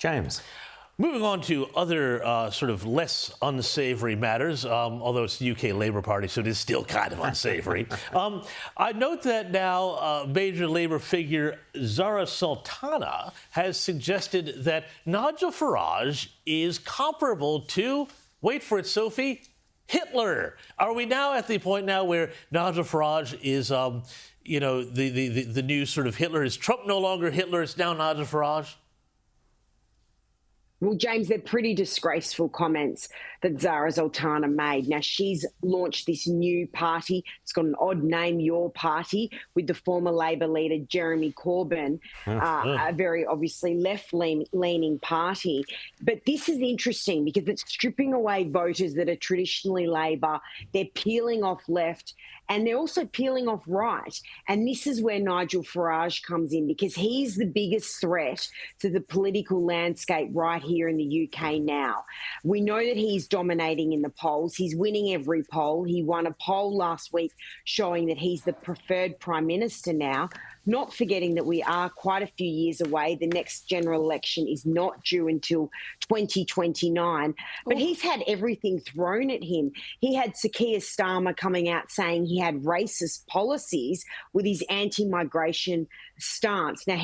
James. Moving on to other sort of less unsavory matters, although it's the UK Labour Party, so it is still kind of unsavory. I note that now major Labour figure Zara Sultana has suggested that Nigel Farage is comparable to, wait for it, Sophie, Hitler. Are we now at the point now where Nigel Farage is, the new sort of Hitler? Is Trump no longer Hitler? It's now Nigel Farage? Well, James, they're pretty disgraceful comments that Zara Sultana made. Now, she's launched this new party. It's got an odd name, Your Party, with the former Labor leader, Jeremy Corbyn, a very obviously left-leaning party. But this is interesting because it's stripping away voters that are traditionally Labor. They're peeling off left and they're also peeling off right. And this is where Nigel Farage comes in because he's the biggest threat to the political landscape right here in the UK now. We know that he's dominating in the polls. He's winning every poll. He won a poll last week showing that he's the preferred Prime Minister now. Not forgetting that we are quite a few years away. The next general election is not due until 2029. But he's had everything thrown at him. He had Keir Starmer coming out saying he had racist policies with his anti-migration stance. Now,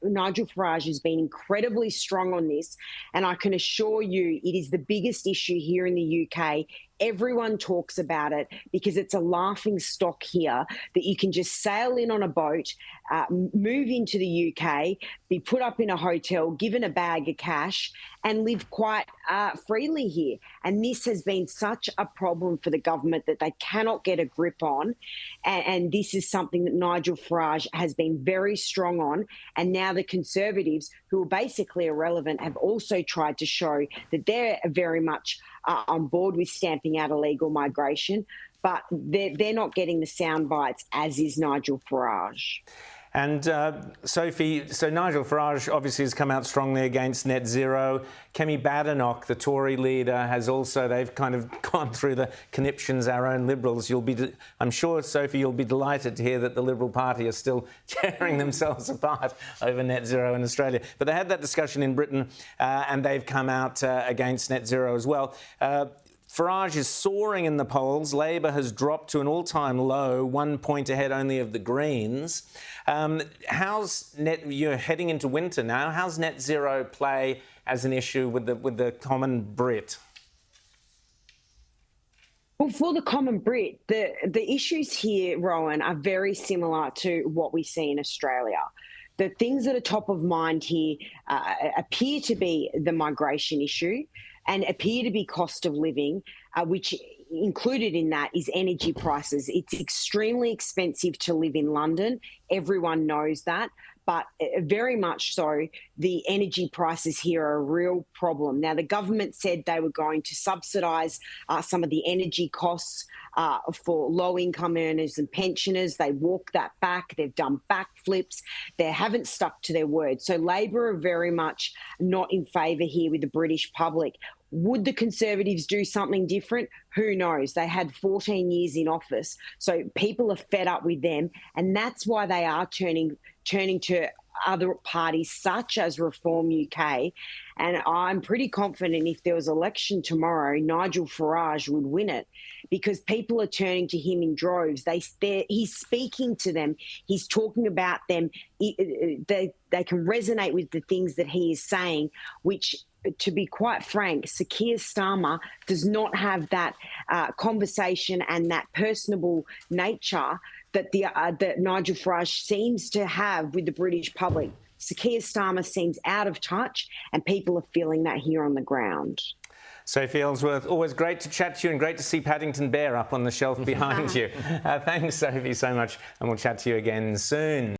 Nigel Farage has been incredibly strong on this, and I can assure you it is the biggest issue here in the UK. Everyone talks about it because it's a laughing stock here that you can just sail in on a boat, move into the UK, be put up in a hotel, given a bag of cash and live quite freely here. And this has been such a problem for the government that they cannot get a grip on. And this is something that Nigel Farage has been very strong on. And now the Conservatives, who are basically irrelevant, have also tried to show that they're very much on board with stamping out illegal migration, but they're not getting the sound bites, as is Nigel Farage. And Sophie, so Nigel Farage obviously has come out strongly against net zero. Kemi Badenoch, the Tory leader, has also, they've kind of gone through the conniptions, our own Liberals. I'm sure, Sophie, you'll be delighted to hear that the Liberal Party are still tearing themselves apart over net zero in Australia. But they had that discussion in Britain and they've come out against net zero as well. Farage is soaring in the polls. Labor has dropped to an all-time low, 1 point ahead only of the Greens. You're heading into winter now. How's net zero play as an issue with the common Brit? Well, for the common Brit, the issues here, Rowan, are very similar to what we see in Australia. The things that are top of mind here appear to be the migration issue and appear to be cost of living, which included in that is energy prices. It's extremely expensive to live in London. Everyone knows that. But very much so, the energy prices here are a real problem. Now, the government said they were going to subsidise some of the energy costs for low-income earners and pensioners. They walked that back. They've done backflips. They haven't stuck to their word. So Labor are very much not in favour here with the British public. Would the Conservatives do something different? Who knows? They had 14 years in office, so people are fed up with them, and that's why they are turning to other parties such as Reform UK. And I'm pretty confident if there was an election tomorrow, Nigel Farage would win it because people are turning to him in droves. He's speaking to them. He's talking about them. They can resonate with the things that he is saying, which, to be quite frank, Keir Starmer does not have that conversation and that personable nature that Nigel Farage seems to have with the British public. Keir Starmer seems out of touch, and people are feeling that here on the ground. Sophie Elsworth, always great to chat to you and great to see Paddington Bear up on the shelf behind you. Thanks, Sophie, so much, and we'll chat to you again soon.